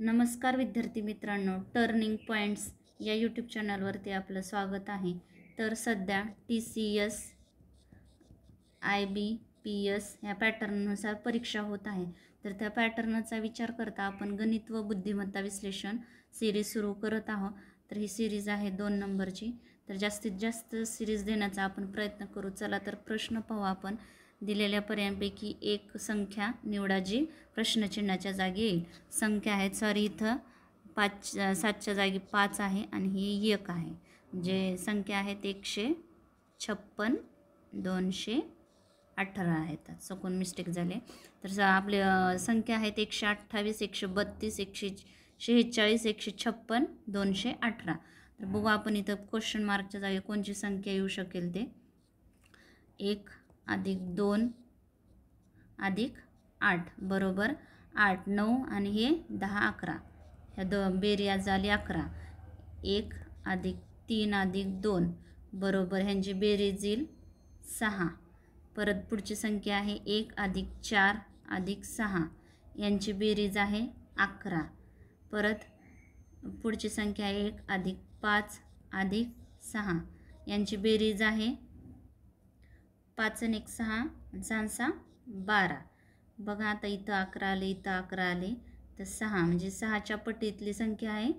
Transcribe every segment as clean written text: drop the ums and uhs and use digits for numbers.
नमस्कार विद्यार्थी मित्रांनो, टर्निंग पॉईंट्स या यूट्यूब चॅनलवरती आपलं स्वागत आहे। तर सध्या TCS IBPS या पॅटर्ननुसार परीक्षा होत आहे। तर त्या पॅटर्नचा विचार करता आपण गणित व बुद्धिमत्ता विश्लेषण सिरीज सुरू करत आहोत। तर ही सिरीज आहे 2 नंबरची। तर जास्तीत जास्त सिरीज देण्याचा आपण प्रयत्न करू। चला तर प्रश्न पाहू आपण। दिलेल्या पर्यायांपैकी एक संख्या निवडा जी प्रश्नचिन्हाच्या जागी येईल। संख्या आहेत सॉरी इथं 7च्या जागी 5 आहे आणि ही 1 आहे। म्हणजे संख्या आहेत 156, 218 आहेत। चुकून मिस्टेक झाले। तर आपले संख्या आहेत 128, 132, 146, 156, 218। तर बघू आपण इथं क्वेश्चन मार्कच्या जागी कोणची संख्या येऊ शकेल ते 1 + 2 + 8 बरोबर 8, 9 आणि हे 10, 11 ह्या बेरीज झाली 11। 1 + 3 + 2 बरोबर ह्यांची बेरीज येईल 6। परत पुढची संख्या आहे 1 + 4 + 6 यांची बेरीज आहे 11। परत पुढची संख्या 1 + 5 + 6 यांची बेरीज आहे 5 आणि 1 6, 6 6 12। बघा आता इथं 11 आले, इथं 11 आले, तर 6 म्हणजे 6च्या पटीतली संख्या आहे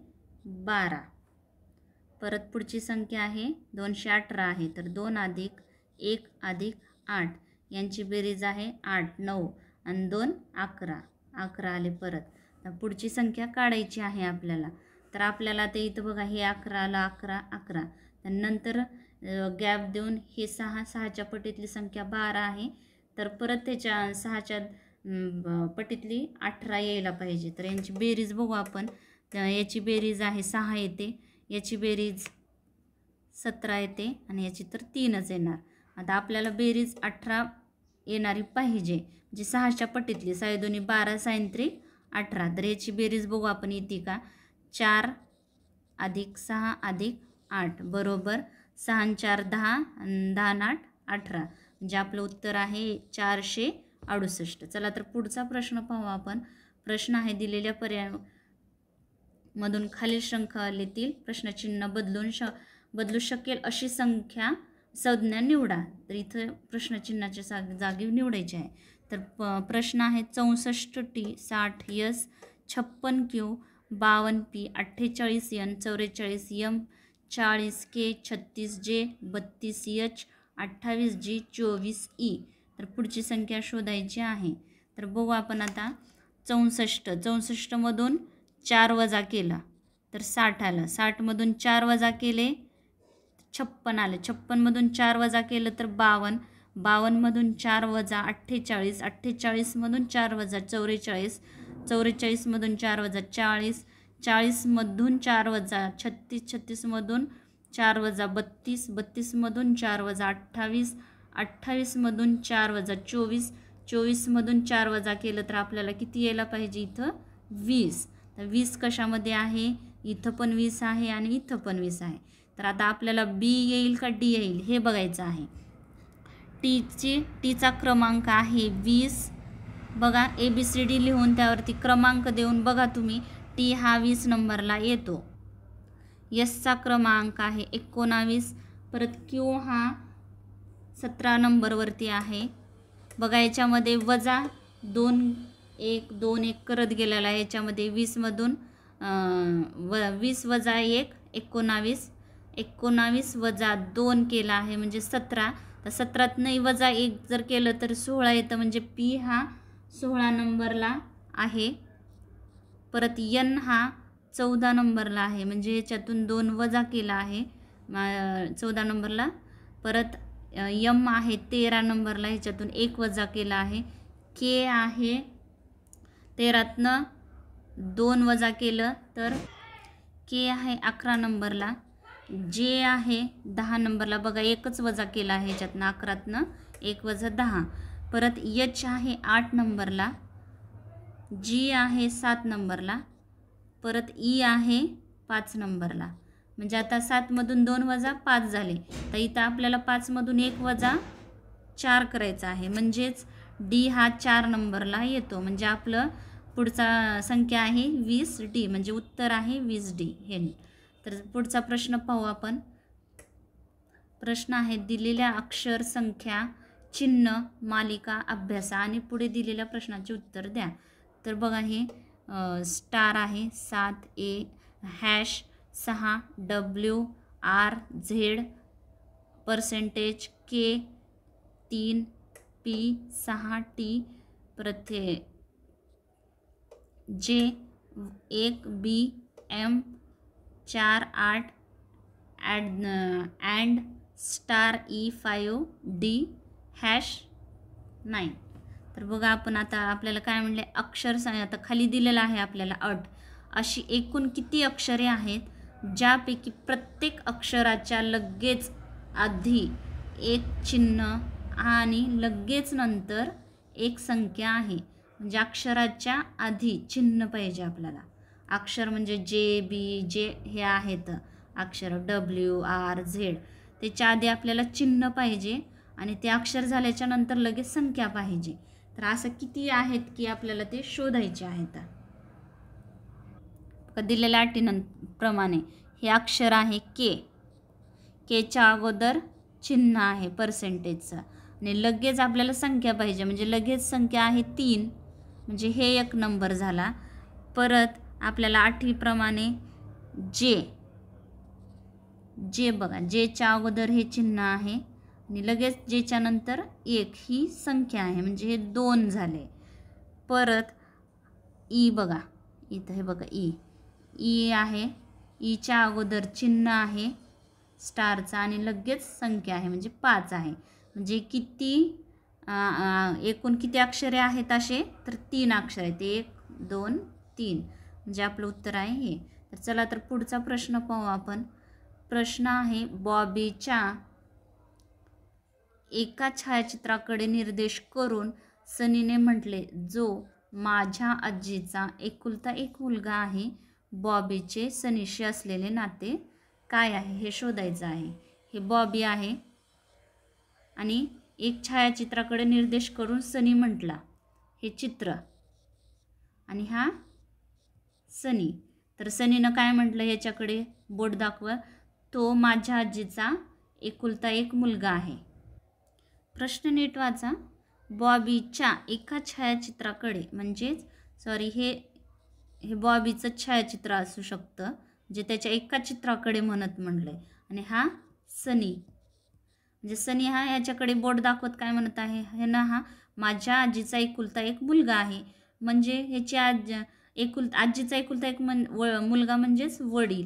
12। परत पुढची संख्या आहे 218 आहे, तर 2 + 1 + 8 यांची बेरीज आहे 8 9 आणि 2 11, 11 आले। परत पुढची संख्या काढायची आहे आपल्याला। तर आपल्याला ते इथं बघा हे 11 ला 11 11, नंतर गॅप देऊन हे 6च्या पटीतली संख्या 12 आहे, तर परत त्याच्या 6च्या पटीतली 18 यायला पाहिजे। तर यांची बेरीज बघू आपण। याची बेरीज आहे 6 येते, याची बेरीज 17 येते आणि याची तर 3च येणार। आता आपल्याला बेरीज 18 येणारी पाहिजे, म्हणजे 6च्या पटीतली 6 2 12 6 3 18। तर याची बेरीज बघू आपण येते का 4 + 6 + 8 बरोबर 6 4 10 आणि 10 8 18, म्हणजे आपलं उत्तर आहे 468। चला तर पुढचा प्रश्न पाहू आपण। प्रश्न आहे दिलेल्या पर्यायांमधून खालील शृंखलेतील प्रश्नचिन्ह बदलू शकेल अशी संज्ञा निवडा। तर इथं प्रश्नचिन्हाच्या जागी निवडायचे आहे। तर प्रश्न आहे 64T 60S 56Q 52P 48N 44M 40K 36J 32H 28G 24E। तर पुढची संख्या शोधायची आहे। तर बघू आपण आता 64 मधून 4 वजा केला तर 60 आलं, 60 मधून 4 वजा केले 56 आलं, 56 मधून 4 वजा केलं तर 52, 52 मधून 4 वजा 48, 48 मधून 4 वजा 44, 44 मधून 4 वजा 40, 40 मधून 4 वजा 36, 36 मधून 4 वजा 32, 32 मधून 4 वजा 28, 28 मधून 4 वजा 24, 24 मधून 4 वजा केलं तर आपल्याला किती यायला पाहिजे इथं 20। तर 20 कशामध्ये आहे, इथं पण 20 आहे आणि इथं पण 20 आहे। तर आता आपल्याला B येईल का D येईल हे बघायचं आहे। टीचा क्रमांक आहे 20। बघा ABCD लिहून त्यावरती क्रमांक देऊन बघा तुम्ही T हा 20 नंबरला येतो। Sचा क्रमांक आहे 19। परत Q हा 17 नंबरवरती आहे। बघा याच्यामध्ये वजा 2 1 2 1 करत गेलेला आहे। याच्यामध्ये 20 मधून 20 वजा 1 19, 19 वजा 2 केला आहे म्हणजे 17। तर 17त नाही वजा 1 जर केलं तर 16 येतं, म्हणजे P हा 16 नंबरला आहे। परत N हा 14 नंबरला आहे, म्हणजे याच्यातून 2 वजा केला आहे 14 नंबरला। परत M आहे 13 नंबरला, ह्याच्यातून 1 वजा केला आहे। K आहे 13तनं 2 वजा केलं तर K आहे 11 नंबरला। J आहे 10 नंबरला, बघा 1च वजा केला आहे ह्याच्यातनं 11तनं 1 वजा 10। परत H आहे 8 नंबरला, G आहे 7 नंबरला, परत E आहे 5 नंबरला। म्हणजे आता 7 मधून 2 वजा 5 झाले, तर इथं आपल्याला 5 मधून 1 वजा 4 करायचं आहे, म्हणजेच D हा 4 नंबरला येतो। म्हणजे आपलं पुढचा संख्या आहे 20D, म्हणजे उत्तर आहे 20D हे. तर पुढचा प्रश्न पाहू आपण. प्रश्न आहे दिलेल्या अक्षर, संख्या, चिन्ह, मालिका अभ्यासा आणि पुढे दिलेल्या प्रश्नाचे उत्तर द्या. तर बघा हे स्टार आहे 7A, hash 6WRZ, percentage K 3P 6T, परत J 1BM 48 and star E5D hash 9. तर बघा आपण आता आपल्याला काय म्हणले अक्षर आता खाली दिलेलं आहे आपल्याला अट. अशी एकूण किती अक्षरे आहेत ज्यापैकी प्रत्येक अक्षराच्या लगेच आधी एक चिन्ह आणि लगेच नंतर एक संख्या आहे. म्हणजे अक्षराच्या आधी चिन्ह पाहिजे आपल्याला. अक्षर म्हणजे जे हे आहेत अक्षर WRZ, त्याच्या आधी आपल्याला चिन्ह पाहिजे आणि ते अक्षर झाल्याच्या नंतर लगेच संख्या पाहिजे. तर असं किती आहेत की आपल्याला ते शोधायचे आहेत. दिलेल्या अटीप्रमाणे हे अक्षर आहे केच्या अगोदर चिन्ह आहे परसेंटेजचं आणि लगेच आपल्याला संख्या पाहिजे, म्हणजे लगेच संख्या आहे 3, म्हणजे हे एक नंबर झाला. परत आपल्याला अटीप्रमाणे जे बघा जेच्या अगोदर हे चिन्ह आहे आणि लगेच जेच्या नंतर 1 ही संख्या आहे, म्हणजे हे 2 झाले. परत ई बघा इथं हे बघा ई आहे, ईच्या अगोदर चिन्ह आहे स्टारचा आणि लगेच संख्या आहे म्हणजे 5 आहे. म्हणजे किती एकूण किती अक्षरे आहेत असे, तर 3 अक्षर आहेत. 1 2 3, म्हणजे आपलं उत्तर आहे हे. तर चला तर पुढचा प्रश्न पाहू आपण. प्रश्न आहे बॉबीच्या एका छायाचित्राकडे निर्देश करून सनीने म्हटले, जो माझ्या आजीचा एकुलता एक मुलगा आहे. बॉबीचे सनीशी असलेले नाते काय आहे हे शोधायचं आहे. हे बॉबी आहे आणि एक छायाचित्राकडे निर्देश करून सनी म्हटला, हे चित्र आणि हा सनी. तर सनीनं काय म्हटलं ह्याच्याकडे बोट दाखवा, तो माझ्या आजीचा एकुलता एक मुलगा आहे. प्रश्न नीट वाचा. बॉबीच्या एका छायाचित्राकडे, म्हणजेच हे बॉबीचं छायाचित्र असू शकतं, जे त्याच्या एका चित्राकडे म्हणलंय. आणि हा सनी, म्हणजे सनी हा ह्याच्याकडे बोट दाखवत काय म्हणत आहे, हे ना हा माझ्या आजीचा एकुलता एक मुलगा आहे. म्हणजे ह्याची आजीचा एकुलता एक मुलगा म्हणजेच वडील,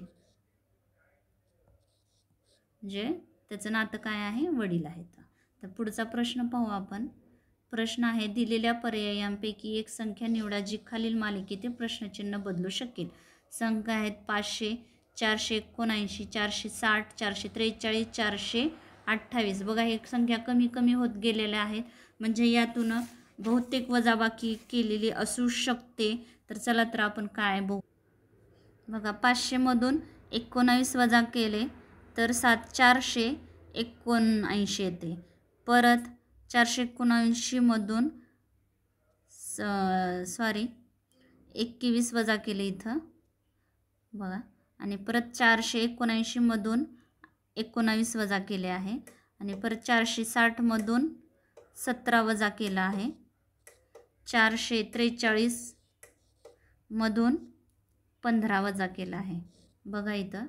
म्हणजे त्याचं नातं काय आहे, वडील आहेत. तर पुढचा प्रश्न पाहू आपण. प्रश्न आहे दिलेल्या पर्यायांपैकी एक संख्या निवडा जी खालील मालिकेतील प्रश्नचिन्ह बदलू शकेल. संख्या आहेत 500, 479, 460, 443, 428. बघा हे संख्या कमी कमी होत गेलेल्या आहेत, म्हणजे यातून बहुतेक वजाबाकी केलेली असू शकते. तर चला तर आपण काय बघू. बघा 500मधून 19 वजा केले तर 479 येते. परत 479मधून 21 वजा केले इथं बघा, आणि परत 479मधून 19 वजा केले आहे आणि परत 460मधून 17 वजा केला आहे. 443मधून 15 वजा केला आहे. बघा इथं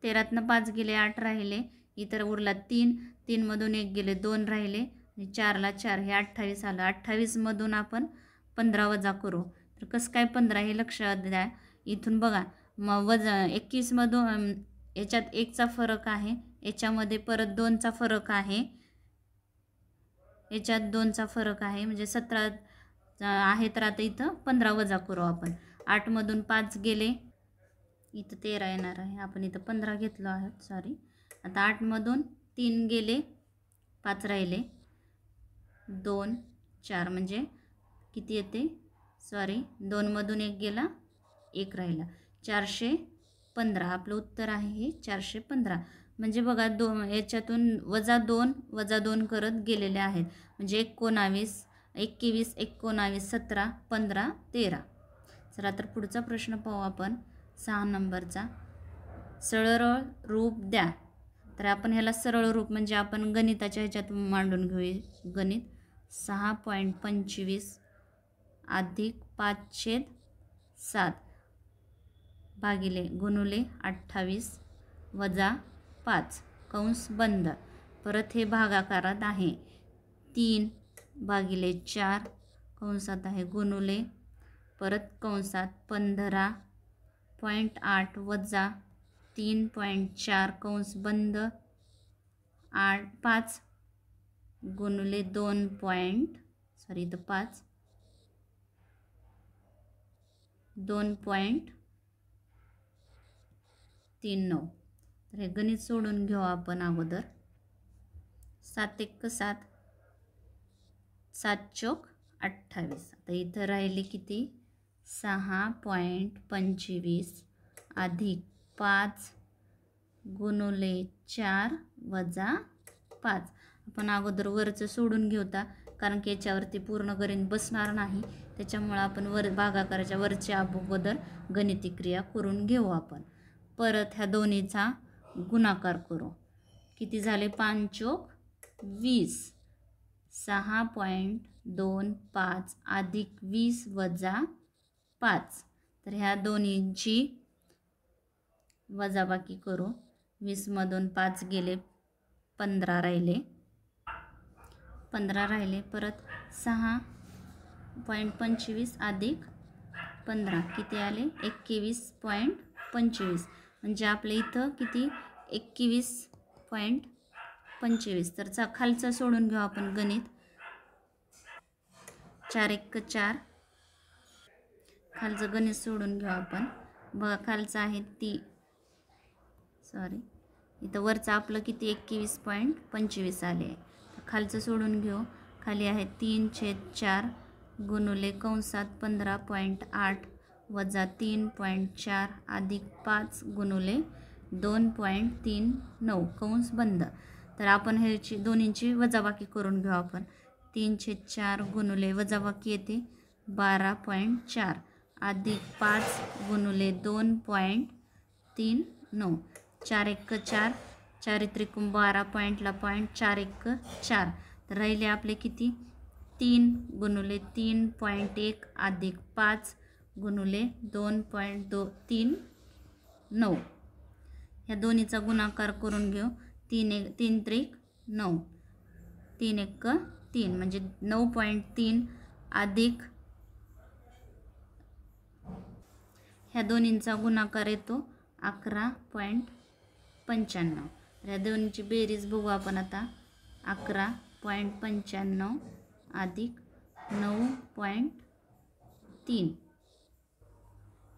13तनं 5 गेले, 8 राहिले, इतर उरला 3, 3मधून 1 गेले, 2 राहिले आणि 4ला 4 हे 28 आलं. 28मधून आपण 15 वजा करू. तर कसं काय 15 हे लक्षात द्या. इथून बघा मग वजा 21मधून याच्यात 1चा फरक आहे, याच्यामध्ये परत 2चा फरक आहे, याच्यात 2चा फरक आहे, म्हणजे 17 आहे. तर आता इथं 15 वजा करू आपण. 8मधून 5 गेले, इथं 13 येणार आहे, आपण इथं 15 घेतलो आहोत आता 8मधून 3 गेले, 5 राहिले, 2 4 म्हणजे किती येते 2मधून 1 गेला, 1 राहिला, 415. आपलं उत्तर आहे हे 415. म्हणजे बघा याच्यातून वजा 2 करत गेलेले आहेत, म्हणजे 19, 21, 19, 17, 15, 13. चला तर पुढचा प्रश्न पाहू आपण 6 नंबरचा. सरळ रूप द्या. तर आपण ह्याला सरळ रूप म्हणजे आपण गणिताच्या ह्याच्यात मांडून घेऊ. गणित 6.25 अधिक 5/7 भागिले गुणुले 28 वजा 5 कंस बंद. परत हे भागाकारात आहे. 3/4 कंसात आहे गुणुले परत कंसात 15.8 वजा 3.4 कंस बंद 5 गुणुले 2 5 2.39. तर हे गणित सोडून घेऊ आपण अगोदर. 7 × 7 7 × 28. आता इथं राहिले किती 6.25 अधिक 5 गुणुले 4 वजा 5. आपण अगोदर वरचं सोडून घेऊता कारण की याच्यावरती पूर्ण गणित बसणार नाही. त्याच्यामुळे आपण भागाकाराच्या वरच्या अगोदर गणिती क्रिया करून घेऊ आपण. परत ह्या दोन्हीचा गुणाकार करू. किती झाले 5 × 20. 6.25 अधिक 20 वजा 5. तर ह्या दोन्हींची वजाबाकी करू. 20 मधून 5 गेले 15 राहिले. परत 6.25 अधिक 15 किती आले 21.25. म्हणजे आपल्या इथं किती 21.25. तर खालचं सोडून घेऊ आपण गणित. 4 × 4 खालचं गणित सोडून घेऊ आपण. बघा खालचं आहे इथं वरचं आपलं किती 21.25 आले आहे. खालचं सोडून घेऊ. खाली आहे 3/4 गुणुले कंसात 15.8 वजा 3.4 अधिक 5 गुणुले 2.39 कंस बंद. तर आपण ह्याची दोन्हींची वजाबाकी करून घेऊ आपण. 3/4 गुणुले वजाबाकी येते 12.4 अधिक 5 गुणुले 2.39. 4 × 4 4 त्रिकोण 12 पॉईंटला पॉईंट 4 × 4. तर राहिले आपले किती 3 गुणुले 3.1 अधिक 5 गुणुले 2.39. ह्या दोन्हीचा गुणाकार करून घेऊ. 3 त्रिक 9 3 × 3 म्हणजे 9.3 अधिक ह्या दोन्हींचा गुणाकार येतो 11.95. ह्या दोन्हीची बेरीज बघू आपण आता. 11.95 अधिक 9.3.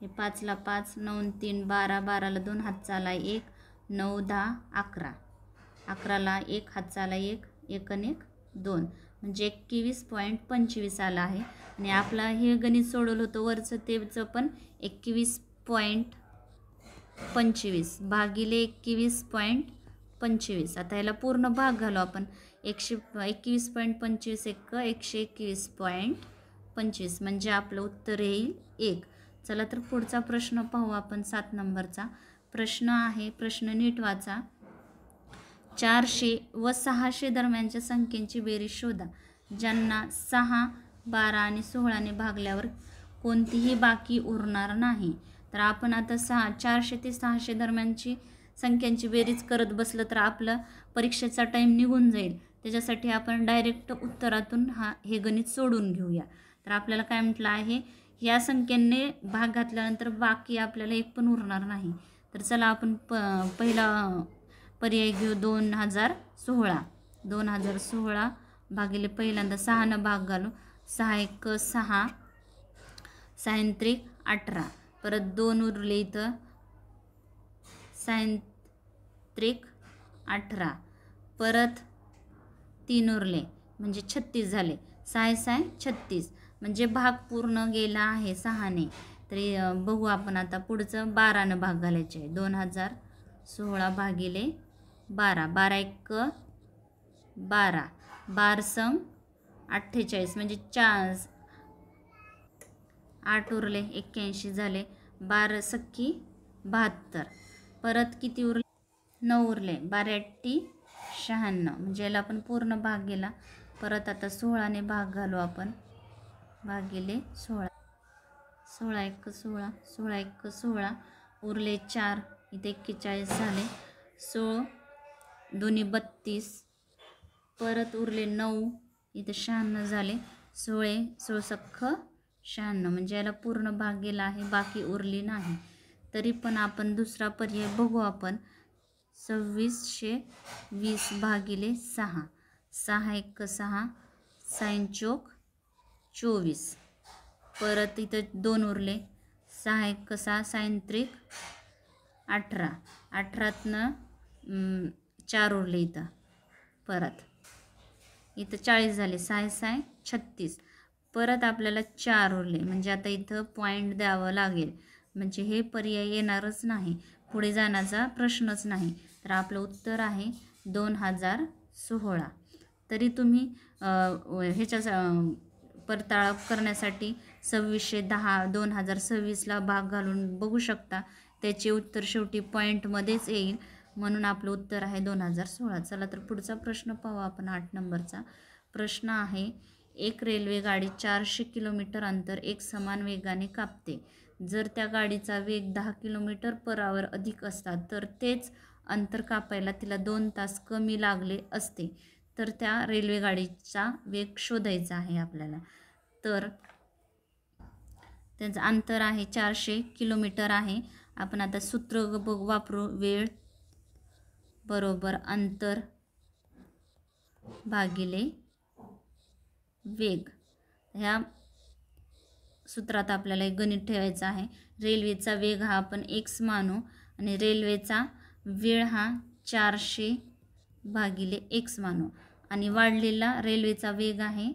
हे 5ला 5 9 3 12 12ला 2 हातचा आला 1 9 10 11 11ला 1 हातचा आला 1 1 आणि 1 2 म्हणजे 21.25 आला आहे. आणि आपला हे गणित सोडवलं होतं वरचं तेचं पण 21.25 भागिले 21.25. आता याला पूर्ण भाग घालू आपण. 21.25 × 121.25 म्हणजे आपलं उत्तर येईल 1. चला तर पुढचा प्रश्न पाहू आपण 7 नंबरचा. प्रश्न आहे प्रश्न नीट वाचा. 400 व 600 दरम्यानच्या संख्येची बेरीज शोधा ज्यांना 6, 12 आणि 16ने भागल्यावर कोणतीही बाकी उरणार नाही. तर आपण आता 400 ते 600 दरम्यानची संख्यांची बेरीज करत बसलं तर आपलं परीक्षेचा टाईम निघून जाईल. त्याच्यासाठी आपण डायरेक्ट उत्तरातून हे गणित सोडून घेऊया. तर आपल्याला काय म्हटलं आहे या संख्येने भाग घातल्यानंतर बाकी आपल्याला एक पण उरणार नाही. तर चला आपण पहिला पर्याय घेऊ 2016. 2016 भागिले पहिल्यांदा 6नं भाग घालू. 6 × 6 6 त्रिक 18. परत 2 उरले इथं 6 त्रिक 18. परत 3 उरले म्हणजे 36 झाले. 6 6 36 म्हणजे भाग पूर्ण गेला आहे 6ने. तरी बघू आपण आता पुढचं 12नं भाग घालायचे आहे. 2016 भागिले 12. 12 1 12 12 सम 48 म्हणजे 8 उरले 81 झाले, 12 सक्की 72, परत किती उरले 9 उरले, 12 8 96, म्हणजे याला आपण पूर्ण भाग गेला. परत आता 16ने भाग घालू आपण, भागिले 16, 16 1 16, 16 1 16, उरले 4, इथे 41 झाले, 16 दोन्ही 32, परत उरले 9, इथे 96 झाले, 16 16 सख्ख 96, म्हणजे याला पूर्ण भाग गेला आहे, बाकी उरली नाही. तरी पण आपण दुसरा पर्याय बघू आपण. 2620 भागिले 6, 6 1 6, 6 चौक 24, परत इथं 2 उरले, 6 1 6, 6 त्रिक 18, 18तनं 4 उरले, इथं परत इथं 40 झाले, 6 6 36, परत आपल्याला 4 उरले, म्हणजे आता इथं पॉईंट द्यावं लागेल, म्हणजे हे पर्याय येणारच नाही, पुढे जाण्याचा प्रश्नच नाही. तर आपलं उत्तर आहे 2016. तरी तुम्ही ह्याच्या परताळा करण्यासाठी 2610 2026ला भाग घालून बघू शकता. त्याचे उत्तर शेवटी पॉईंटमध्येच येईल, म्हणून आपलं उत्तर आहे 2016. चला तर पुढचा प्रश्न पाहू आपण. 8 नंबरचा प्रश्न आहे, एक रेल्वे गाडी 400 किलोमीटर अंतर एक समान वेगाने कापते. जर त्या गाडीचा वेग 10 km/h अधिक असता तर तेच अंतर कापायला तिला 2 तास कमी लागले असते. तर त्या रेल्वे गाडीचा वेग शोधायचा आहे आपल्याला. तर त्याचं अंतर आहे 400 किलोमीटर आहे. आपण आता सूत्र वापरू. वेळ बरोबर अंतर भागिले वेग. ह्या सूत्रात आपल्याला एक गणित ठेवायचं आहे. रेल्वेचा वेग हा आपण x मानू आणि रेल्वेचा वेळ हा 400 भागिले x मानू आणि वाढलेला रेल्वेचा वेग आहे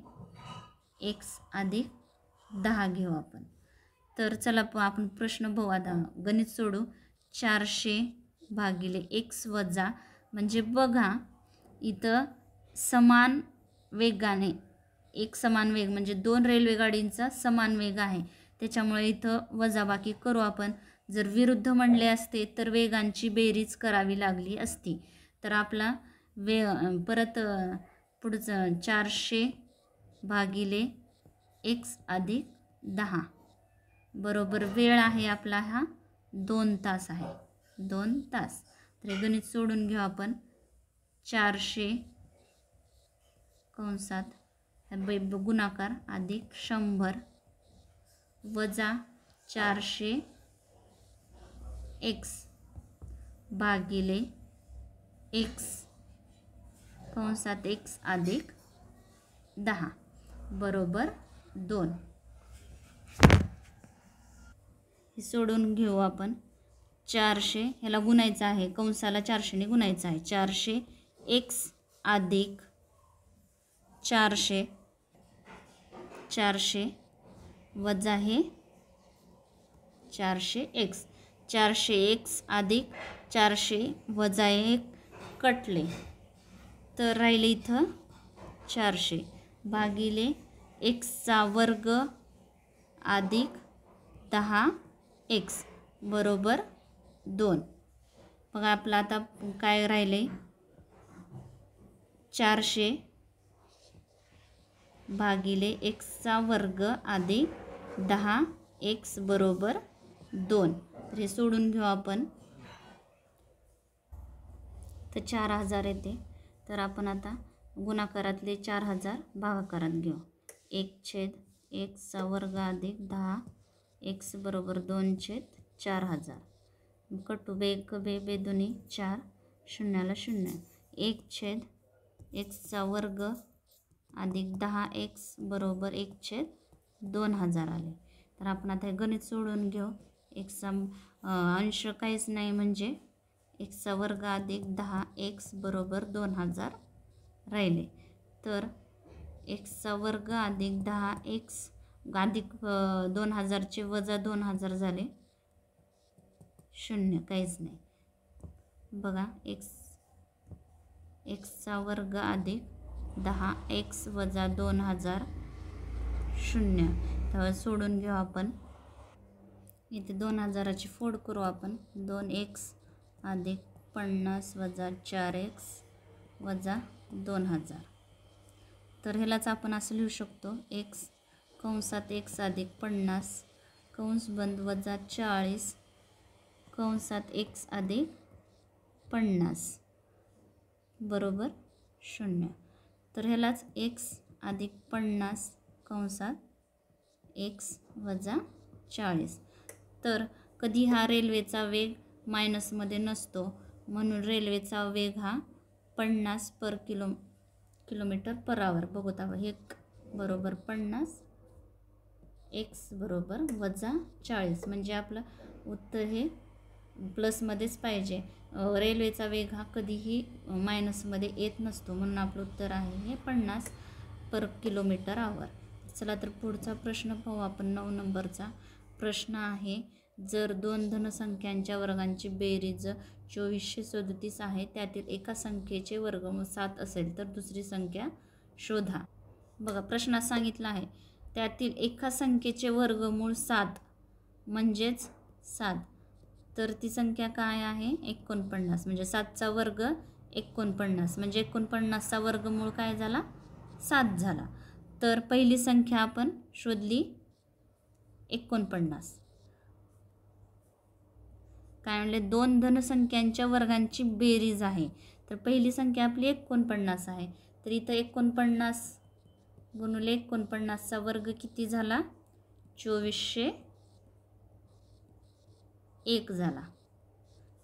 x अधिक 10 घेऊ आपण. तर चला आपण प्रश्न बघू. आता गणित सोडू. 400 भागिले x वजा, म्हणजे बघा इथं समान वेगाने, एक समान वेग म्हणजे 2 रेल्वे गाडींचा समान वेग आहे, त्याच्यामुळे इथं वजाबाकी करू आपण. जर विरुद्ध म्हणले असते तर वेगांची बेरीज करावी लागली असती. तर आपला परत पुढचं 400 भागिले x अधिक 10 बरोबर वेळ आहे आपला हा 2 तास आहे, 2 तास. तर हे गणित सोडून घेऊ आपण. 400 कंसात गुणाकार अधिक 100 वजा 400 x भागिले x कंसात x अधिक 10 बरोबर 2. हे सोडून घेऊ आपण. 400 ह्याला गुणायचं आहे, कंसाला 400ने गुणायचं आहे. 400 x अधिक 400 400 वजा हे 400 x, 400 x अधिक 400 वजा 1 कटले, तर राहिले इथं 400 भागिले x वर्ग अधिक 10x बरोबर 2. बघा आपलं आता काय राहिले, 400 भागिले x वर्ग अधिक 10x बरोबर 2. तर हे सोडून घेऊ आपण. तर 4000 येते. तर आपण आता गुणाकारातले 4000 भागाकारात घेऊ. 1/x वर्ग अधिक 10x बरोबर 2/4000. कटू बे एक बे बे दोन्ही 4, शून्याला 0. 1/x वर्ग अधिक 10x बरोबर 1/2000 आले. तर आपण आता हे गणित सोडून घेऊ. x अंश काहीच नाही, म्हणजे x वर्ग अधिक 10x बरोबर 2000 राहिले. तर x वर्ग अधिक 10x अधिक 2000चे वजा 2000 झाले 0, काहीच नाही. बघा x वर्ग अधिक 10x वजा 2000 0. तर सोडून घेऊ आपण. इथे 2000ची फोड करू आपण. 2x अधिक 50 वजा 4x वजा 2000. तर ह्यालाच आपण असं लिहू शकतो, x कंसात x अधिक 50 कंस बंद वजा 40 कंसात x अधिक 50 बरोबर 0. तर ह्यालाच x अधिक 50 कंसात x वजा 40. तर कधी हा रेल्वेचा वेग मायनसमध्ये नसतो, म्हणून रेल्वेचा वेग हा 50 पर किलोमीटर पर आवर. बघत आहोत हे बरोबर 50 x बरोबर वजा 40. म्हणजे आपलं उत्तर हे प्लसमध्येच पाहिजे. रेल्वेचा वेग हा कधीही मायनसमध्ये येत नसतो, म्हणून आपलं उत्तर आहे हे 50 पर किलोमीटर आवर. चला तर पुढचा प्रश्न पाहू आपण. 9 नंबरचा प्रश्न आहे, जर दोन धनसंख्यांच्या वर्गांची बेरीज 2437 आहे, त्यातील एका संख्येचे वर्गमूळ 7 असेल तर दुसरी संख्या शोधा. बघा प्रश्नात सांगितलं आहे, त्यातील एका संख्येचे वर्गमूळ 7 म्हणजेच 7. तर ती संख्या काय आहे? 49. म्हणजे 7चा वर्ग 49. म्हणजे 49चा वर्गमूळ काय झाला? 7 झाला. तर पहिली संख्या आपण शोधली 49. काय म्हणले? दोन धनसंख्यांच्या वर्गांची बेरीज आहे. तर पहिली संख्या आपली 49 आहे. तर इथं 49 गुणिले 49चा वर्ग किती झाला? 2401 झाला.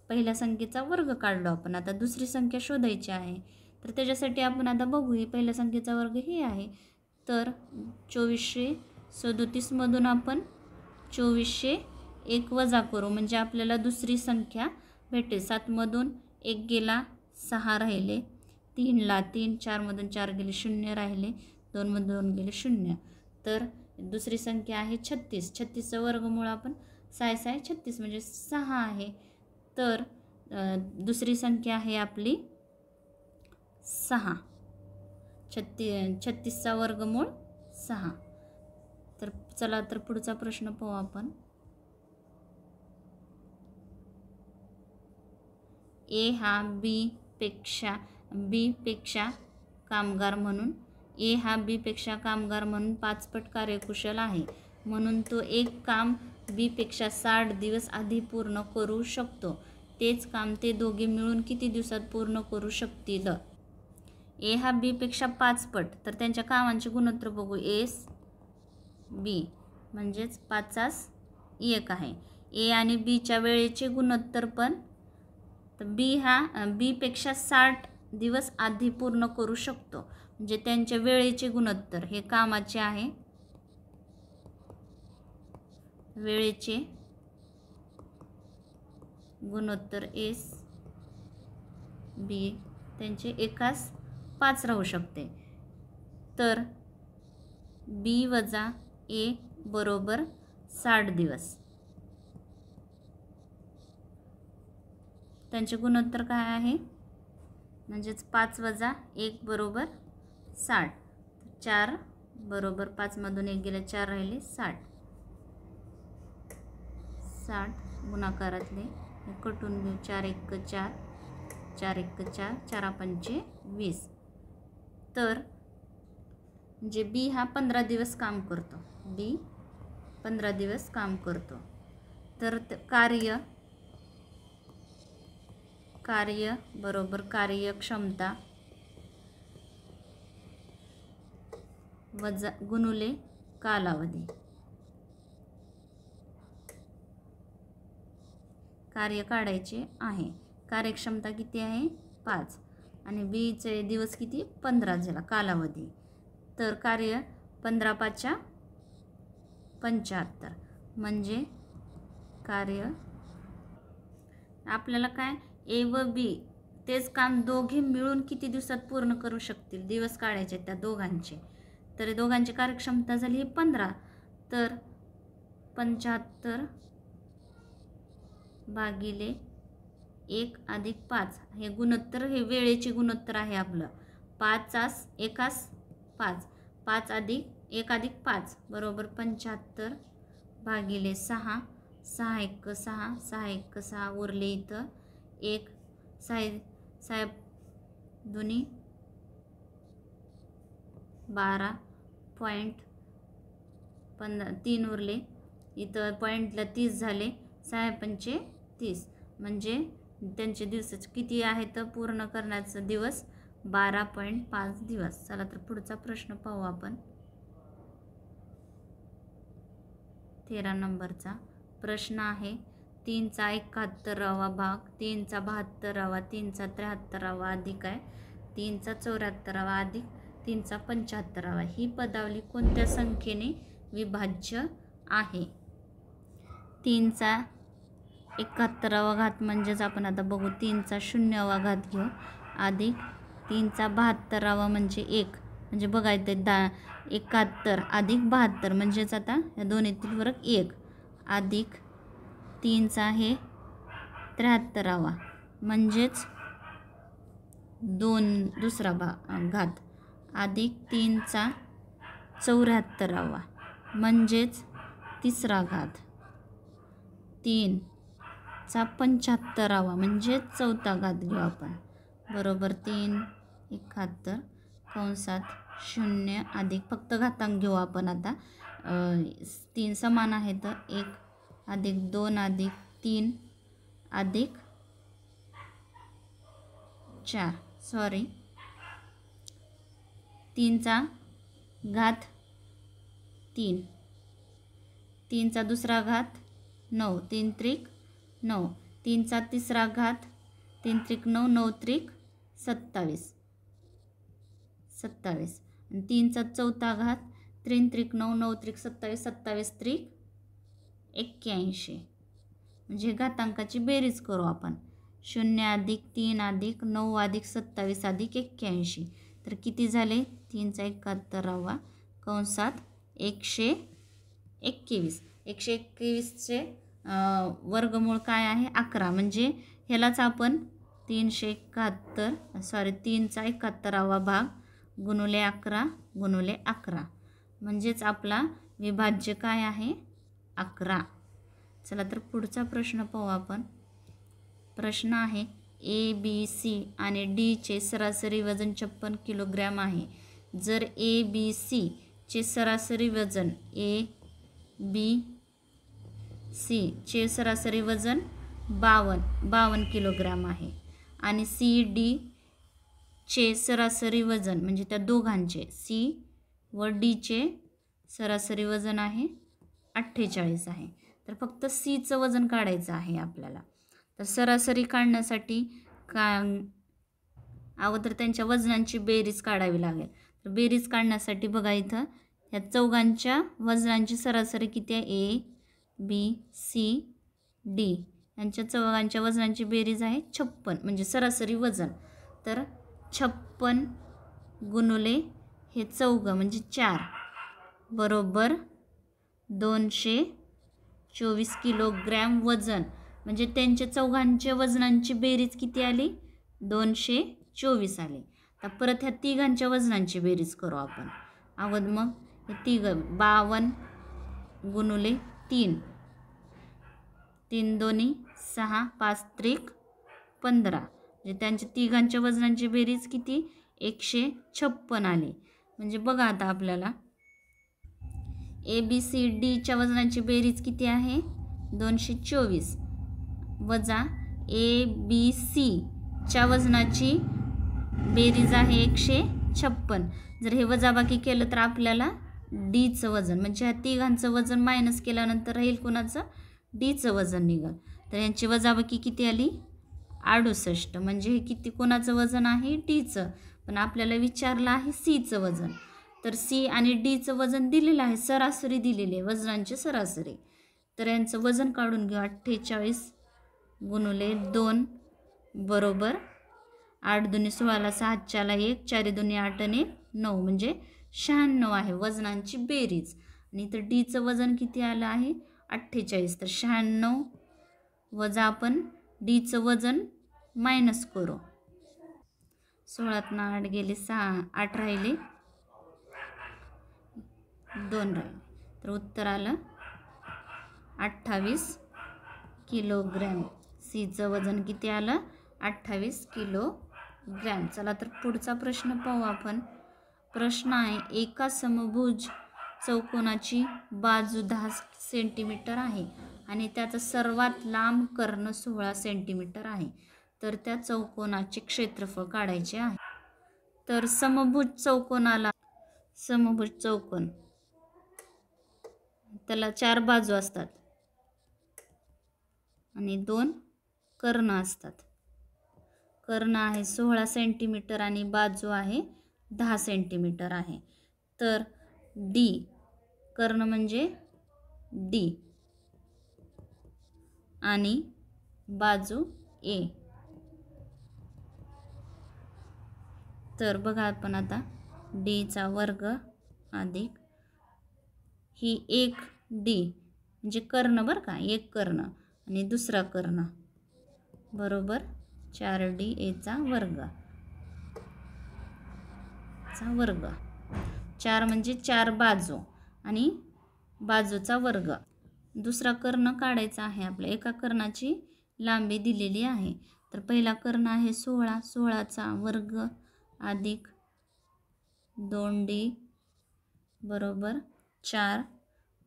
पहिल्या संख्येचा वर्ग काढलो आपण. आता दुसरी संख्या शोधायची आहे. तर त्याच्यासाठी आपण आता बघू, ही पहिल्या संख्येचा वर्ग हे आहे. तर 2437 मधून आपण 2401 वजा करू, म्हणजे आपल्याला दुसरी संख्या भेटेल. 7 मधून 1 गेला, 6 राहिले, 3 ला 3, 4 मधून 4 गेले, 0 राहिले, 2 मधून 2 गेले 0. तर दुसरी संख्या आहे 36. 36चं वर्गमूळ आपण 6 6 36 म्हणजे 6 आहे. तर दुसरी संख्या आहे आपली 6. 36चा वर्गमूळ 6. तर चला तर पुढचा प्रश्न पाहू आपण. ए हा बी पेक्षा कामगार म्हणून 5 पट कार्यकुशल आहे, म्हणून तो एक काम बी पेक्षा 60 दिवस आधी पूर्ण करू शकतो. तेच काम ते दोघे मिळून किती दिवसात पूर्ण करू शकतील? ए हा बी पेक्षा 5 पट. तर त्यांच्या कामांचे गुणोत्तर बघू. एस बी म्हणजेच 5 1 आहे. ए आणि बीच्या वेळेचे गुणोत्तर पण, तर बी हा बी पेक्षा 60 दिवस आधी पूर्ण करू शकतो. म्हणजे त्यांच्या वेळेचे गुणोत्तर हे कामाचे आहे. वेळेचे गुणोत्तर एस बी त्यांचे एकास 5 राहू शकते. तर बी वजा ए बरोबर 60 दिवस. त्यांचे गुणोत्तर काय आहे? म्हणजेच 5 वजा 1 बरोबर 60. 4 बरोबर 5 मधून 1 गेले, 4 राहिले, 60. 60 गुणाकारातले कटून घेऊ. 4 1 4, 4 1 4, 4 5 20. तर म्हणजे बी हा 15 दिवस काम करतो. बी 15 दिवस काम करतो. तर कार्य बरोबर कार्यक्षमता वजा गुणुले कालावधी. कार्य काढायचे आहे. कार्यक्षमता किती आहे? 5 आणि बीचे दिवस किती? 15 झाला कालावधी. तर कार्य 15 5 75. म्हणजे कार्य आपल्याला काय, ए व बी तेच काम दोघे मिळून किती दिवसात पूर्ण करू शकतील? दिवस काढायचे त्या दोघांचे. तर दोघांची कार्यक्षमता झाली ही 15. तर 75 भागिले 1 अधिक 5 हे गुणोत्तर, हे वेळेचे गुणोत्तर आहे आपलं. 5 एकास 5, 5 अधिक 1 अधिक 5 बरोबर 75 भागिले 6 6 1 6, 6 1 6 उरले इथं 1, 6 6 दोन्ही 12 पॉईंट 3 उरले इथं पॉईंटला 30 झाले, 6 पंचे 30 म्हणजे त्यांचे दिवस किती आहेत पूर्ण करण्याचा दिवस 12.5 दिवस. चला तर पुढचा प्रश्न पाहू आपण. 13 नंबरचा प्रश्न आहे 3चा 71वा भाग, 3चा 72वा, 3चा 73वा अधिक आहे 3चा 74वा अधिक 3चा 75वा. ही पदावली कोणत्या संख्येने विभाज्य आहे? 3चा 71वा घात म्हणजेच आपण आता बघू 3चा 0वा घात घेऊ अधिक 3चा 72वा म्हणजे 1 म्हणजे बघायचं 71 अधिक 72 म्हणजेच आता या दोन्हीतील फरक 1 अधिक 3चा आहे 73वा म्हणजेच 2 दुसरा घात अधिक 3चा 74वा म्हणजेच तिसरा घात 3चा 75वा म्हणजे चौथा घात घेऊ आपण बरोबर 3 71 कंसात 0 अधिक फक्त घातांक घेऊ आपण आता 3 समान आहेत 1 अधिक 2 अधिक 3 अधिक 4 सॉरी 3चा घात 3 3चा दुसरा घात 9 3 त्रिक 9 3चा तिसरा घात 3 त्रिक 9 9 त्रिक 27 27 आणि 3चा चौथा घात 3 त्रिक 9 9 त्रिक 27 27 त्रिक 81 म्हणजे घातांकाची बेरीज करू आपण 0 अधिक 3 अधिक 9 अधिक 27 अधिक 81 तर किती झाले 3चा 71वा कंसात 121 121चे वर्गमूळ काय आहे 11 म्हणजे ह्यालाच आपण 3चा 71वा भाग गुणुले 11 गुणुले 11 म्हणजेच आपला विभाज्य काय आहे 11. चला तर पुढचा प्रश्न पाहू आपण. प्रश्न आहे ए बी सी आणि डी चे सरासरी वजन 56 किलोग्रॅम आहे. जर ए बी सी चे सरासरी वजन ए बी सी चे सरासरी वजन 52 किलोग्रॅम आहे आणि सी डी चे सरासरी वजन म्हणजे त्या दोघांचे सी व डी चे सरासरी वजन आहे 48 आहे. तर फक्त सीचं वजन काढायचं आहे आपल्याला. तर सरासरी काढण्यासाठी अगोदर त्यांच्या वजनांची बेरीज काढावी लागेल. तर बेरीज काढण्यासाठी बघा इथं ह्या चौघांच्या वजनांची सरासरी किती आहे ए बी सी डी यांच्या चौघांच्या वजनांची बेरीज आहे 56 म्हणजे सरासरी वजन. तर 56 गुणुले हे चौघं म्हणजे 4 बरोबर 224 किलोग्रॅम वजन म्हणजे त्यांच्या चौघांच्या वजनांची बेरीज किती आली 224 आली. तर परत ह्या तिघांच्या वजनांची बेरीज करू आपण. अगोदर मग हे तिघं 52 गुणुले 3 3 दोन्ही 6 5 त्रिक 15 म्हणजे त्यांच्या तिघांच्या वजनांची बेरीज किती 156 आली. म्हणजे बघा आता आपल्याला ए बी सी डीच्या वजनांची बेरीज किती आहे 224 वजा ए बी सीच्या वजनाची बेरीज आहे 156. जर हे वजाबाकी केलं तर आपल्याला डीचं वजन म्हणजे ह्या तिघांचं वजन मायनस केल्यानंतर राहील कोणाचं डीचं वजन निघाल. तर यांची वजाबाकी किती आली 68 म्हणजे हे किती कोणाचं वजन आहे डीचं. पण आपल्याला विचारलं आहे सीचं वजन. तर सी आणि डीचं वजन दिलेलं आहे सरासरी दिलेली आहे वजनांची सरासरी. तर यांचं वजन काढून घेऊ 48 गुणुले 2 बरोबर 8 दुनी 16 6 4 1 4 दुनी 8 आणि 9 म्हणजे 96 आहे वजनांची बेरीज. आणि तर डीचं वजन किती आलं आहे 48. तर 96 वजा आपण डीचं वजन मायनस करू 16 8 गेले 6 8 राहिले 2 राहिले तर उत्तर आलं 28 किलोग्रॅम. सीचं वजन किती आलं? 28 किलोग्रॅम. चला तर पुढचा प्रश्न पाहू आपण. प्रश्न आहे, एका समभुज चौकोनाची बाजू 10 सेंटीमीटर आहे आणि त्याचा सर्वात लांब कर्ण 16 सेंटीमीटर आहे. तर त्या चौकोनाचे क्षेत्रफळ काढायचे आहे. तर समभुज चौकोन त्याला 4 बाजू असतात आणि 2 कर्ण असतात. कर्ण आहे 16 सेंटीमीटर आणि बाजू आहे 10 सेंटीमीटर आहे. तर डी, कर्ण म्हणजे डी आणि बाजू ए. तर बघा आपण आता डीचा वर्ग अधिक ही एक डी म्हणजे कर्ण बरं का, एक कर्ण आणि दुसरा कर्ण बरोबर 4D एचा वर्ग. 4 म्हणजे 4 बाजू आणि बाजूचा वर्ग. दुसरा कर्ण काढायचा आहे आपल्या. एका कर्णाची लांबी दिलेली आहे. तर पहिला कर्ण आहे 16. 16चा वर्ग अधिक 2D बरोबर 4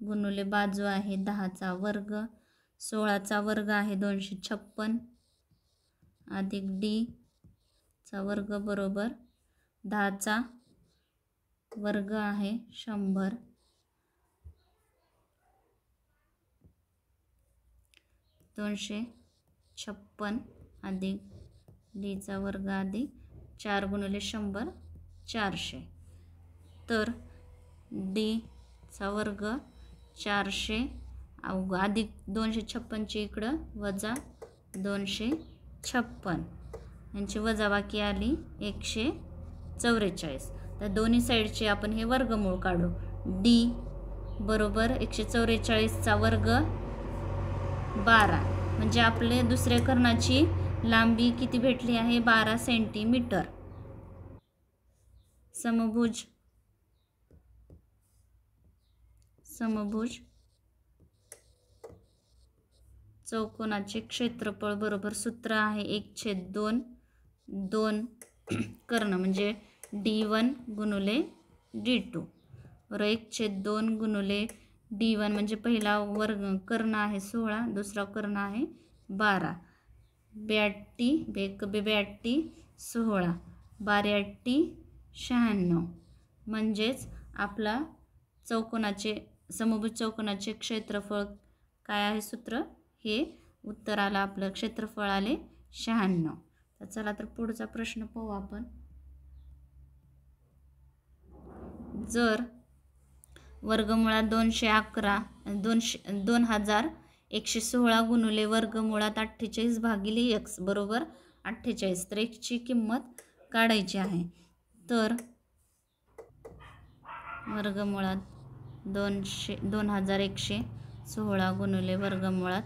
गुणुले बाजू आहे 10चा वर्ग. 16चा वर्ग आहे 256 अधिक D चा वर्ग बरोबर 10चा वर्ग आहे 100. 256 अधिक D चा वर्ग अधिक 4 गुणिले 100 400. तर D चा वर्ग 400 अधिक 256ची इकडं वजा 256 यांची वजाबाकी आली 144. तर दोन्ही साईडचे आपण हे वर्गमूळ काढू. D बरोबर 144चा वर्ग 12 म्हणजे आपले दुसऱ्या कर्णाची लांबी किती भेटली आहे? 12 सेंटीमीटर. समभुज चौकोनाचे क्षेत्रफळ बरोबर सूत्र आहे 1/2 2 कर्ण म्हणजे D1 गुणुले D2 बरोबर 1/2 गुणुले D1 म्हणजे पहिला वर्ग कर्ण आहे 16, दुसरा कर्ण आहे 12. 82 16 12 96 म्हणजेच आपला समभुज चौकोनाचे क्षेत्रफळ काय आहे? सूत्र हे उत्तर आलं आपलं. क्षेत्रफळ आले 96. तर चला तर पुढचा प्रश्न पाहू आपण. जर वर्गमुळात 2116 गुणुले वर्गमुळात 48 भागिले x बरोबर 48. तर xची किंमत काढायची आहे. तर वर्गमुळात 2116 गुणुले वर्गमुळात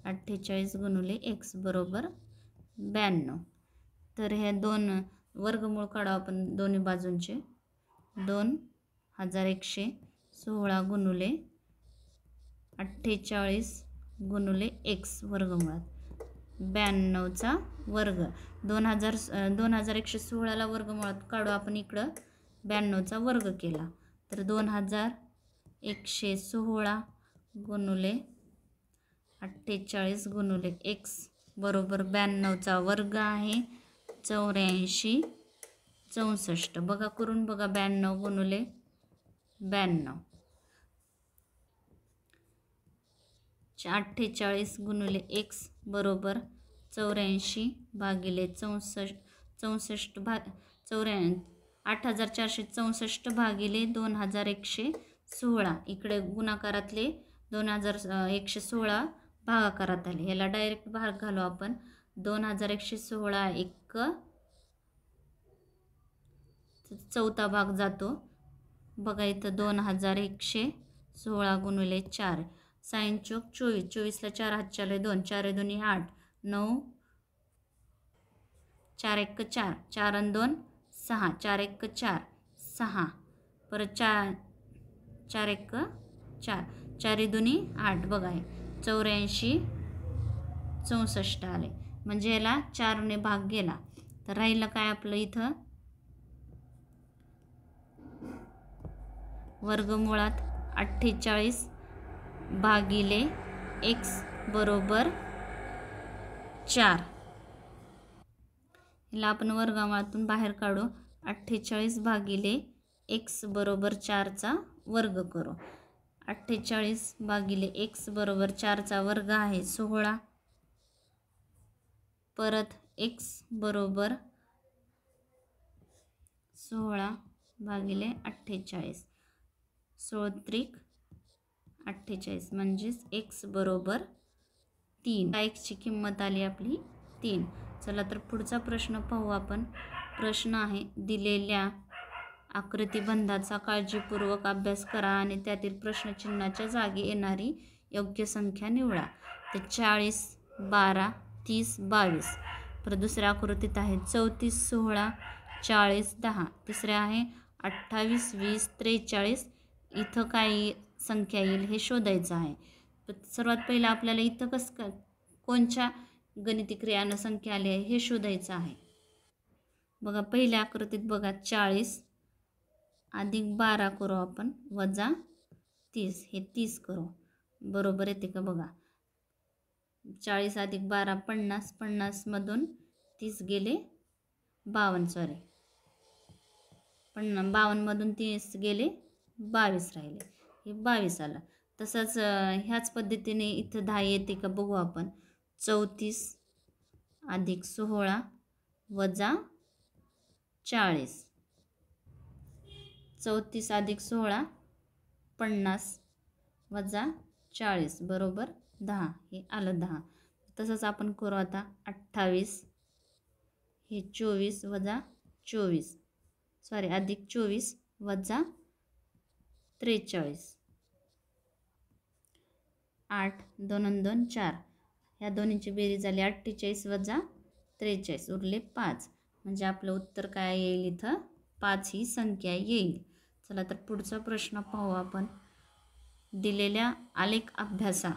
48 गुणुले x बरोबर 92. तर हे दोन वर्गमूळ काढू आपण दोन्ही बाजूंचे. 2116 गुणुले 48 गुणुले x वर्गमुळात 92चा वर्ग. 2116ला वर्गमुळात काढू आपण, इकडं 92चा वर्ग केला तर 2116 गुणुले 48 गुणुले x बरोबर 92चा वर्ग आहे 84 64. बघा करून बघा. 92 गुणुले 92 48 गुणुले x बरोबर 84 भागिले 8464 भागिले 2116. इकडे गुणाकारातले 2116 भागाकारात आले. ह्याला डायरेक्ट भाग घालू आपण. 2116 1 चौथा भाग जातो. बघा इथं 2116 गुणिले 4 साइन चौक 24. 24ला 4 हातच्याला 2 4 2 8 9 4 1 4 4 आणि 2 6 4 1 4 6 परत 4 4 1 4 4 2 8. बघा 84 64 आले, म्हणजे याला 4ने भाग गेला. तर राहिलं काय आपलं इथं वर्गमुळात 48 भागिले x बरोबर 4. याला आपण वर्गमुळातून बाहेर काढू. 48 भागिले x बरोबर 4चा वर्ग करू. 48 भागिले x बरोबर 4चा वर्ग आहे 16. परत x बरोबर 16 भागिले 48, 16 48, म्हणजेच x बरोबर 3. xची किंमत आली आपली 3. चला तर पुढचा प्रश्न पाहू आपण. प्रश्न आहे, दिलेल्या आकृतिबंधाचा काळजीपूर्वक अभ्यास करा आणि त्यातील प्रश्नचिन्हाच्या जागी येणारी योग्य संख्या निवडा. तर 40, 12, 30, 22. परत दुसऱ्या आकृतीत आहे 34, 16, 40, 10. तिसऱ्या आहे 28, 20, 43. इथं काही संख्या येईल हे शोधायचं आहे. सर्वात पहिलं आपल्याला इथं कोणत्या गणिती क्रियानं संख्या आली आहे हे शोधायचं आहे. बघा पहिल्या आकृतीत बघा 40 अधिक 12 करू आपण वजा 30, हे 30 करू. बरोबर येते का बघा. 40 अधिक 12 50, 50मधून 30 गेले 52, सॉरी 52मधून 30 गेले 22 राहिले, हे 22 आलं. तसंच ह्याच पद्धतीने इथं 10 येते का बघू आपण. 34 अधिक 16 वजा 40, 34 अधिक 16 50 वजा 40 बरोबर 10, हे आलं 10. तसंच आपण करू आता 28, हे 24 वजा 24, सॉरी अधिक 24 वजा 43, 8, 2 आणि 2 4. ह्या दोन्हीची बेरीज झाली 48 वजा 43, उरले 5. म्हणजे आपलं उत्तर काय येईल इथं 5 ही संख्या येईल. चला तर पुढचा प्रश्न पाहू आपण. दिलेला आलेख अभ्यासा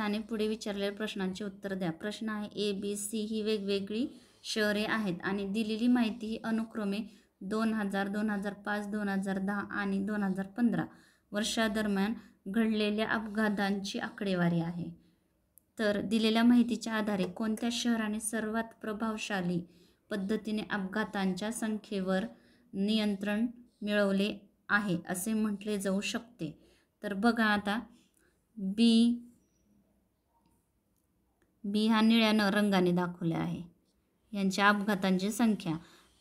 आणि पुढे विचारलेल्या प्रश्नांची उत्तर द्या. प्रश्न आहे A, B, C ही वेगवेगळी शहरे आहेत आणि दिलेली माहिती ही अनुक्रमे 2000, 2005, 2010 आणि 2015 वर्षादरम्यान घडलेल्या अपघातांची आकडेवारी आहे. तर दिलेल्या माहितीच्या आधारे कोणत्या शहराने सर्वात प्रभावशाली पद्धतीने अपघातांच्या संख्येवर नियंत्रण मिळवले आहे असे म्हटले जाऊ शकते. तर बघा आता बी हा निळ्या रंगाने दाखवले आहे. यांच्या अपघातांची संख्या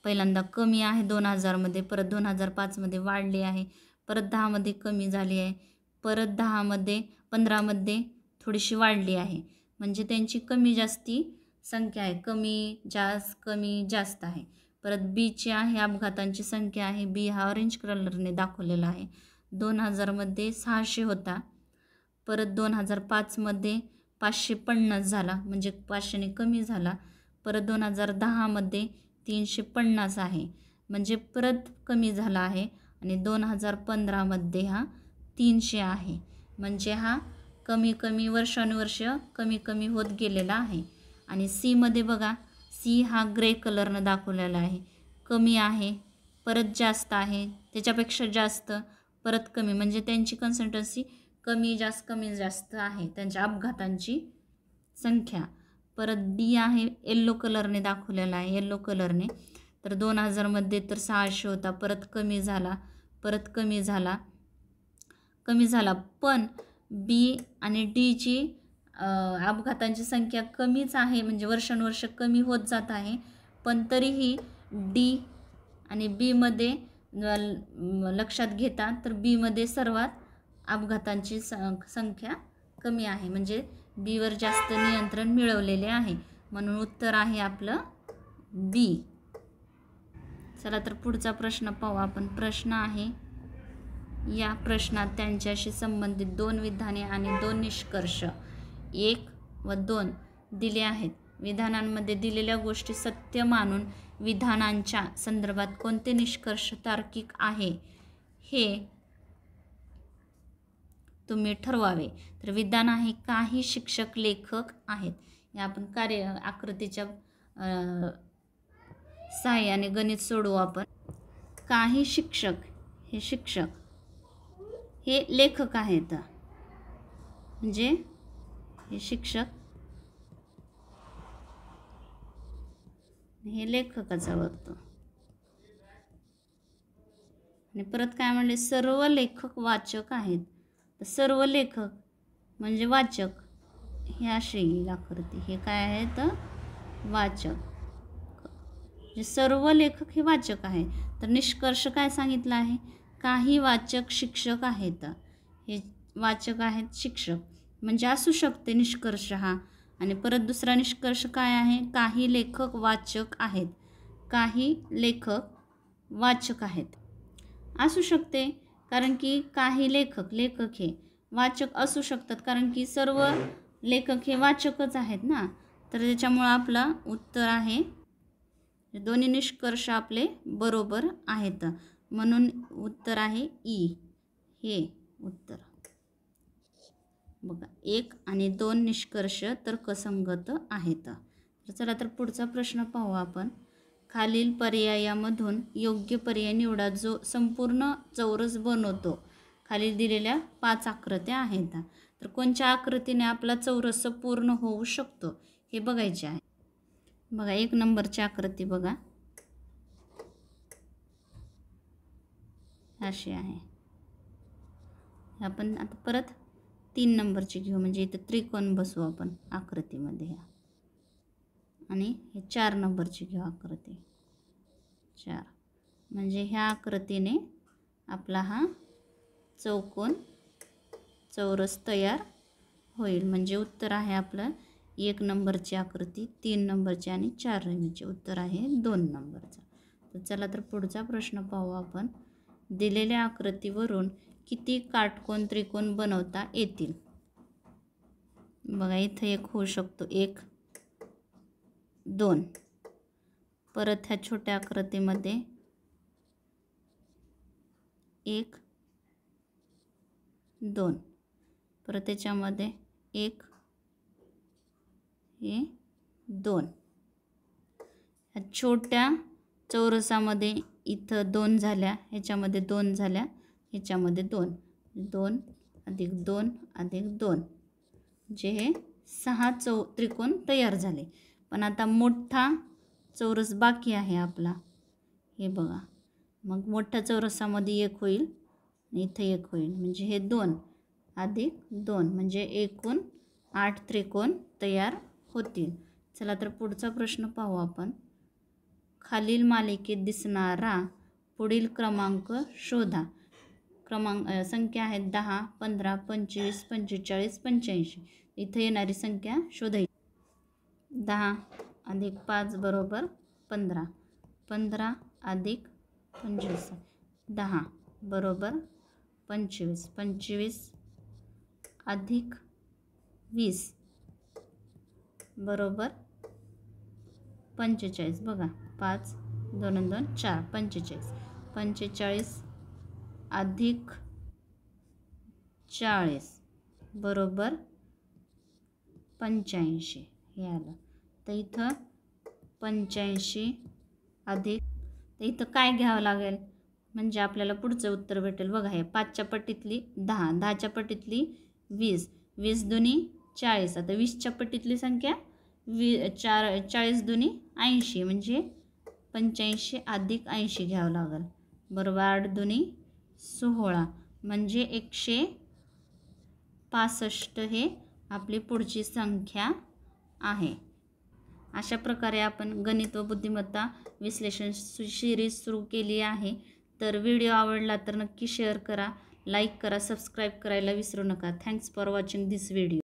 पहिल्यांदा कमी आहे 2000मध्ये, परत 2005मध्ये वाढली आहे, परत 10मध्ये कमी झाली आहे, परत 15मध्ये थोडीशी वाढली आहे. म्हणजे त्यांची कमी जास्ती संख्या आहे, कमी जास्त आहे. परत बीची आहे अपघातांची संख्या आहे, बी हा ऑरेंज कलरने दाखवलेला आहे. 2000मध्ये 600 होता, परत 2005मध्ये 550 झाला, म्हणजे 500ने कमी झाला. परत 2010मध्ये 350 आहे, म्हणजे परत कमी झाला आहे. आणि 2015मध्ये हा 300 आहे, म्हणजे हा कमी वर्षानुवर्ष कमी होत गेलेला आहे. आणि सीमध्ये बघा, सी हा ग्रे कलरनं दाखवलेला आहे. कमी आहे, परत जास्त आहे, त्याच्यापेक्षा जास्त, परत कमी, म्हणजे त्यांची कन्सिस्टन्सी कमी जास्त आहे त्यांच्या अपघातांची संख्या. परत डी आहे येल्लो कलरने दाखवलेला आहे, येल्लो कलरने. तर 2000मध्ये तर 600 होता, परत कमी झाला, परत कमी झाला. पण बी आणि डीची अपघातांची संख्या कमीच आहे, म्हणजे वर्षानुवर्ष कमी होत जात आहे. पण तरीही डी आणि बीमध्ये लक्षात घेता तर बीमध्ये सर्वात अपघातांची संख्या कमी आहे, म्हणजे बीवर जास्त नियंत्रण मिळवलेले आहे. म्हणून उत्तर आहे आपलं बी. चला तर पुढचा प्रश्न पाहू आपण. प्रश्न आहे, या प्रश्नात त्यांच्याशी संबंधित 2 विधाने आणि 2 निष्कर्ष 1 व 2 दिले आहेत. विधानांमध्ये दिलेल्या गोष्टी सत्य मानून विधानांच्या संदर्भात कोणते निष्कर्ष तार्किक आहे हे तुम्ही ठरवावे. तर विधान आहे काही शिक्षक लेखक आहेत. या आपण कार्य आकृतीच्या सहाय्याने गणित सोडवू आपण. काही शिक्षक हे लेखक आहेत. म्हणजे हे शिक्षक हे लेखकाचा वर्तो. आणि परत काय म्हणले, सर्व लेखक वाचक आहेत. तर सर्व लेखक म्हणजे वाचक हे अशी येईल आकृती. हे काय आहेत, वाचक. म्हणजे सर्व लेखक हे वाचक आहे. तर निष्कर्ष काय सांगितला आहे, काही वाचक शिक्षक आहेत. हे वाचक आहेत शिक्षक म्हणजे असू शकते निष्कर्ष हा. आणि परत दुसरा निष्कर्ष काय आहे, काही लेखक वाचक आहेत. काही लेखक वाचक आहेत असू शकते, कारण की काही लेखक हे वाचक असू शकतात, कारण की सर्व लेखक हे वाचकच आहेत ना. तर त्याच्यामुळं आपलं उत्तर आहे, दोन्ही निष्कर्ष आपले बरोबर आहेत. म्हणून उत्तर आहे ई. हे उत्तर बघा, 1 आणि 2 निष्कर्ष तर्कसंगत आहेत. तर चला तर पुढचा प्रश्न पाहू आपण. खालील पर्यायामधून योग्य पर्याय निवडा जो संपूर्ण चौरस बनवतो. खाली दिलेल्या 5 आकृत्या आहेत. तर कोणत्या आकृतीने आपला चौरस पूर्ण होऊ शकतो हे बघायचे आहे. बघा 1 नंबरची आकृती बघा अशी आहे. आपण आता परत 3 नंबरची घेऊ, म्हणजे इथं त्रिकोण बसवू आपण आकृतीमध्ये ह्या. आणि हे 4 नंबरची घेऊ आकृती 4. म्हणजे ह्या आकृतीने आपला हा चौरस तयार होईल. म्हणजे उत्तर आहे आपलं 1 नंबरची आकृती, 3 नंबरची आणि 4 नंबरची. उत्तर आहे 2 नंबरचा. तर चला तर पुढचा प्रश्न पाहू आपण. दिलेल्या आकृतीवरून किती काटकोन त्रिकोण बनवता येतील. बघा इथं 1 होऊ शकतो, 1 2. परत ह्या छोट्या आकृतीमध्ये 1 2. परत त्याच्यामध्ये 1 हे 2. ह्या छोट्या चौरसामध्ये इथं 2 झाल्या, ह्याच्यामध्ये 2 झाल्या, ह्याच्यामध्ये 2 2 अधिक 2 अधिक 2 म्हणजे हे 6 त्रिकोण तयार झाले. पण आता मोठा चौरस बाकी आहे आपला. हे बघा, मग मोठ्या चौरसामध्ये 1 होईल आणि इथं 1 होईल. म्हणजे हे 2 अधिक 2 म्हणजे एकूण 8 त्रिकोण तयार होतील. चला तर पुढचा प्रश्न पाहू आपण. खालील मालिकेत दिसणारा पुढील क्रमांक शोधा. संख्या आहेत 10 15 25 45 85. इथं येणारी संख्या शोधायची. 10 अधिक 5 बरोबर 15. 15 अधिक 25 10 बरोबर 25. 25 अधिक 20 बरोबर 45. बघा 5 2 2 4 45. 45 अधिक 40 बरोबर 85 हे आलं. तर इथं 85 अधिक, तर इथं काय घ्यावं लागेल म्हणजे आपल्याला पुढचं उत्तर भेटेल. बघा हे 5च्या पट्टीतली 10, 10च्या पट्टीतली 20, 20 दुनी 40. आता 20च्या पट्टीतली संख्या 40 दुनी 80 म्हणजे 85 अधिक 80 घ्यावं लागेल बरोबर 8 दुनी 16 म्हणजे 165 हे आपली पुढची संख्या आहे. अशा प्रकारे आपण गणित व बुद्धिमत्ता विश्लेषण सिरीज सुरू केली आहे. तर व्हिडिओ आवडला तर नक्की शेअर करा, लाईक करा, सबस्क्राईब करायला विसरू नका. Thanks for watching this video.